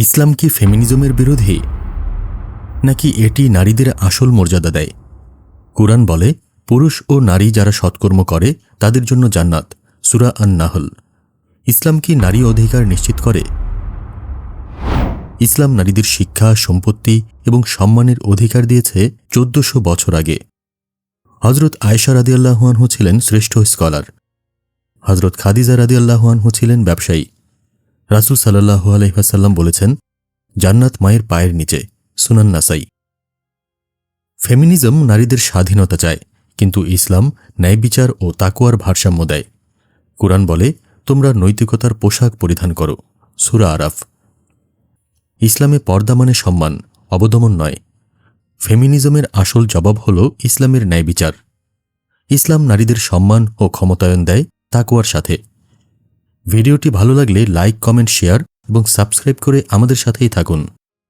ইসলাম কি ফেমিনিজমের বিরোধী, নাকি এটি নারীদের আসল মর্যাদা দেয়? কুরআন বলে, পুরুষ ও নারী যারা সৎকর্ম করে তাদের জন্য জান্নাত। সূরা আন-নাহল। ইসলাম কি নারী অধিকার নিশ্চিত করে? ইসলাম নারীদের শিক্ষা, সম্পত্তি এবং সম্মানের অধিকার দিয়েছে 1400 বছর আগে। হজরত আয়েশা রাদিয়াল্লাহু আনহু ছিলেন শ্রেষ্ঠ স্কলার। হজরত খাদিজা রাদিয়াল্লাহু আনহু ছিলেন ব্যবসায়ী। রাসূল সাল্লাল্লাহু আলাইহি ওয়াসাল্লাম বলেছেন, জান্নাত মায়ের পায়ের নিচে। সুনান নাসাই। ফেমিনিজম নারীদের স্বাধীনতা চায়, কিন্তু ইসলাম ন্যায়বিচার ও তাকওয়ার ভারসাম্য দেয়। কুরআন বলে, তোমরা নৈতিকতার পোশাক পরিধান করো। সূরা আরাফ। ইসলামে পর্দা মানে সম্মান, অবদমন নয়। ফেমিনিজমের আসল জবাব হল ইসলামের ন্যায়বিচার। ইসলাম নারীদের সম্মান ও ক্ষমতায়ন দেয় তাকওয়ার সাথে। ভিডিওটি ভালো লাগলে লাইক, কমেন্ট, শেয়ার এবং সাবস্ক্রাইব করে আমাদের সাথেই থাকুন।